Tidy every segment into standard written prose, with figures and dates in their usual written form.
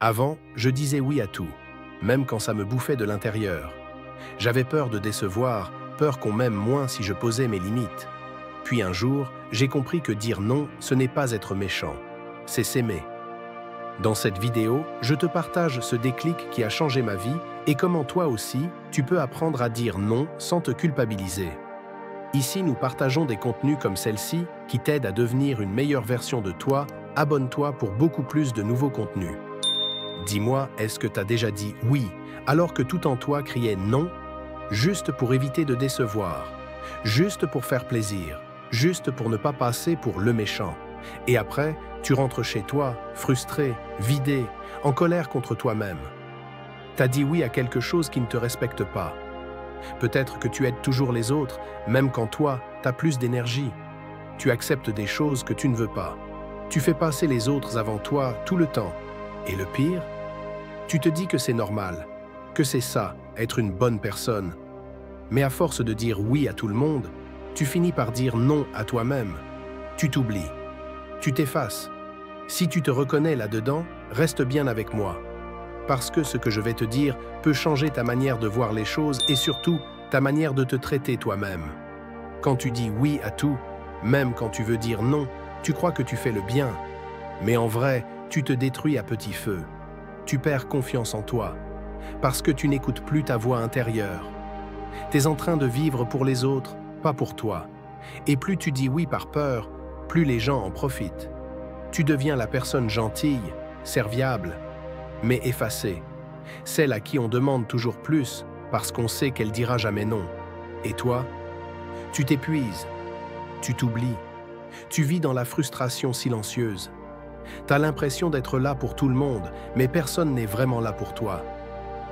Avant, je disais oui à tout, même quand ça me bouffait de l'intérieur. J'avais peur de décevoir, peur qu'on m'aime moins si je posais mes limites. Puis un jour, j'ai compris que dire non, ce n'est pas être méchant, c'est s'aimer. Dans cette vidéo, je te partage ce déclic qui a changé ma vie et comment toi aussi, tu peux apprendre à dire non sans te culpabiliser. Ici, nous partageons des contenus comme celle-ci qui t'aident à devenir une meilleure version de toi. Abonne-toi pour beaucoup plus de nouveaux contenus. Dis-moi, est-ce que tu as déjà dit oui, alors que tout en toi criait non, juste pour éviter de décevoir, juste pour faire plaisir, juste pour ne pas passer pour le méchant. Et après, tu rentres chez toi, frustré, vidé, en colère contre toi-même. T'as dit oui à quelque chose qui ne te respecte pas. Peut-être que tu aides toujours les autres, même quand toi, t'as plus d'énergie. Tu acceptes des choses que tu ne veux pas. Tu fais passer les autres avant toi tout le temps. Et le pire, tu te dis que c'est normal, que c'est ça, être une bonne personne. Mais à force de dire oui à tout le monde, tu finis par dire non à toi-même. Tu t'oublies. Tu t'effaces. Si tu te reconnais là-dedans, reste bien avec moi. Parce que ce que je vais te dire peut changer ta manière de voir les choses et surtout ta manière de te traiter toi-même. Quand tu dis oui à tout, même quand tu veux dire non, tu crois que tu fais le bien. Mais en vrai, tu te détruis à petit feu. Tu perds confiance en toi, parce que tu n'écoutes plus ta voix intérieure. Tu es en train de vivre pour les autres, pas pour toi. Et plus tu dis oui par peur, plus les gens en profitent. Tu deviens la personne gentille, serviable, mais effacée. Celle à qui on demande toujours plus, parce qu'on sait qu'elle dira jamais non. Et toi, tu t'épuises, tu t'oublies, tu vis dans la frustration silencieuse. T'as l'impression d'être là pour tout le monde, mais personne n'est vraiment là pour toi.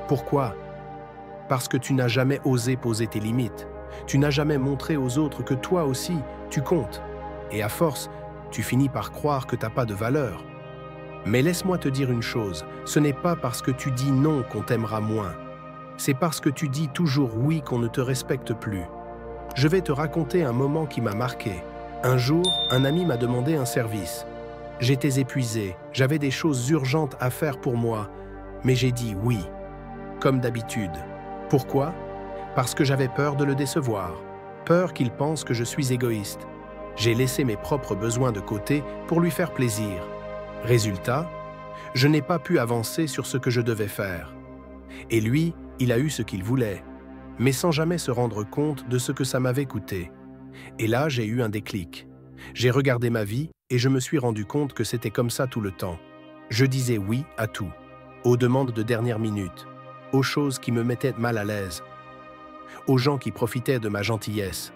Pourquoi? Parce que tu n'as jamais osé poser tes limites. Tu n'as jamais montré aux autres que toi aussi, tu comptes. Et à force, tu finis par croire que t'as pas de valeur. Mais laisse-moi te dire une chose, ce n'est pas parce que tu dis non qu'on t'aimera moins. C'est parce que tu dis toujours oui qu'on ne te respecte plus. Je vais te raconter un moment qui m'a marqué. Un jour, un ami m'a demandé un service. J'étais épuisé, j'avais des choses urgentes à faire pour moi, mais j'ai dit oui, comme d'habitude. Pourquoi? Parce que j'avais peur de le décevoir, peur qu'il pense que je suis égoïste. J'ai laissé mes propres besoins de côté pour lui faire plaisir. Résultat, je n'ai pas pu avancer sur ce que je devais faire. Et lui, il a eu ce qu'il voulait, mais sans jamais se rendre compte de ce que ça m'avait coûté. Et là, j'ai eu un déclic. J'ai regardé ma vie et je me suis rendu compte que c'était comme ça tout le temps. Je disais oui à tout, aux demandes de dernière minute, aux choses qui me mettaient mal à l'aise, aux gens qui profitaient de ma gentillesse.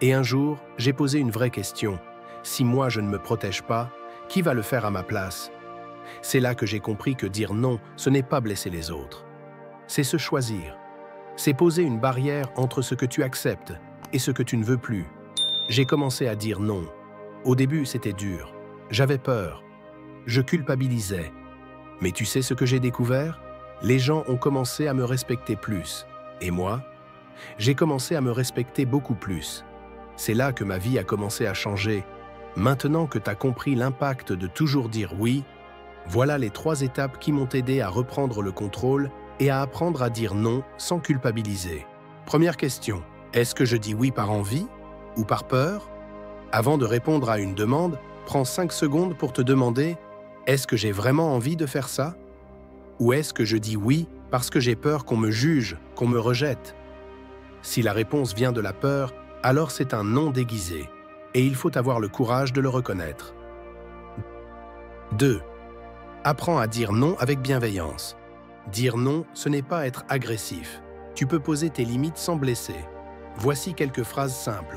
Et un jour, j'ai posé une vraie question. Si moi je ne me protège pas, qui va le faire à ma place? C'est là que j'ai compris que dire non, ce n'est pas blesser les autres. C'est se choisir. C'est poser une barrière entre ce que tu acceptes et ce que tu ne veux plus. J'ai commencé à dire non. Au début, c'était dur. J'avais peur. Je culpabilisais. Mais tu sais ce que j'ai découvert? Les gens ont commencé à me respecter plus. Et moi? J'ai commencé à me respecter beaucoup plus. C'est là que ma vie a commencé à changer. Maintenant que tu as compris l'impact de toujours dire oui, voilà les 3 étapes qui m'ont aidé à reprendre le contrôle et à apprendre à dire non sans culpabiliser. Première question, est-ce que je dis oui par envie ou par peur? Avant de répondre à une demande, prends 5 secondes pour te demander « Est-ce que j'ai vraiment envie de faire ça ?» Ou est-ce que je dis oui parce que j'ai peur qu'on me juge, qu'on me rejette? Si la réponse vient de la peur, alors c'est un non déguisé, et il faut avoir le courage de le reconnaître. 2. Apprends à dire non avec bienveillance. Dire non, ce n'est pas être agressif. Tu peux poser tes limites sans blesser. Voici quelques phrases simples.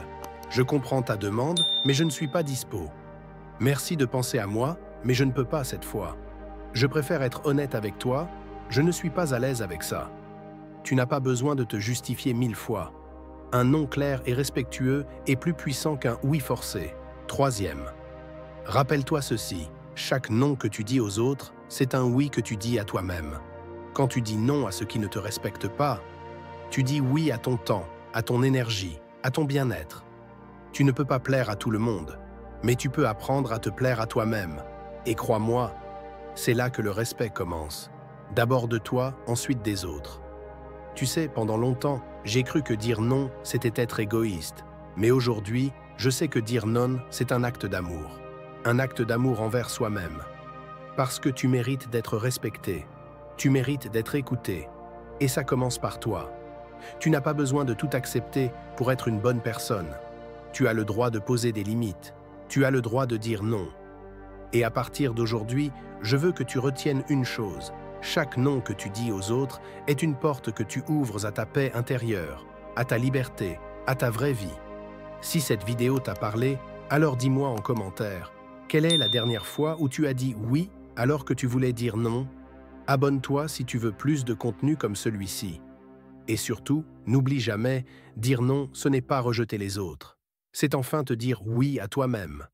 Je comprends ta demande, mais je ne suis pas dispo. Merci de penser à moi, mais je ne peux pas cette fois. Je préfère être honnête avec toi, je ne suis pas à l'aise avec ça. Tu n'as pas besoin de te justifier 1000 fois. Un non clair et respectueux est plus puissant qu'un oui forcé. 3e. Rappelle-toi ceci, chaque non que tu dis aux autres, c'est un oui que tu dis à toi-même. Quand tu dis non à ce qui ne te respecte pas, tu dis oui à ton temps, à ton énergie, à ton bien-être. Tu ne peux pas plaire à tout le monde, mais tu peux apprendre à te plaire à toi-même. Et crois-moi, C'est là que le respect commence. D'abord de toi, ensuite des autres. Tu sais, pendant longtemps, j'ai cru que dire non, c'était être égoïste. Mais aujourd'hui, je sais que dire non, c'est un acte d'amour. Un acte d'amour envers soi-même. Parce que tu mérites d'être respecté. Tu mérites d'être écouté. Et ça commence par toi. Tu n'as pas besoin de tout accepter pour être une bonne personne. Tu as le droit de poser des limites. Tu as le droit de dire non. Et à partir d'aujourd'hui, je veux que tu retiennes une chose. Chaque non que tu dis aux autres est une porte que tu ouvres à ta paix intérieure, à ta liberté, à ta vraie vie. Si cette vidéo t'a parlé, alors dis-moi en commentaire, quelle est la dernière fois où tu as dit oui alors que tu voulais dire non? Abonne-toi si tu veux plus de contenu comme celui-ci. Et surtout, n'oublie jamais, dire non, ce n'est pas rejeter les autres. C'est enfin te dire oui à toi-même.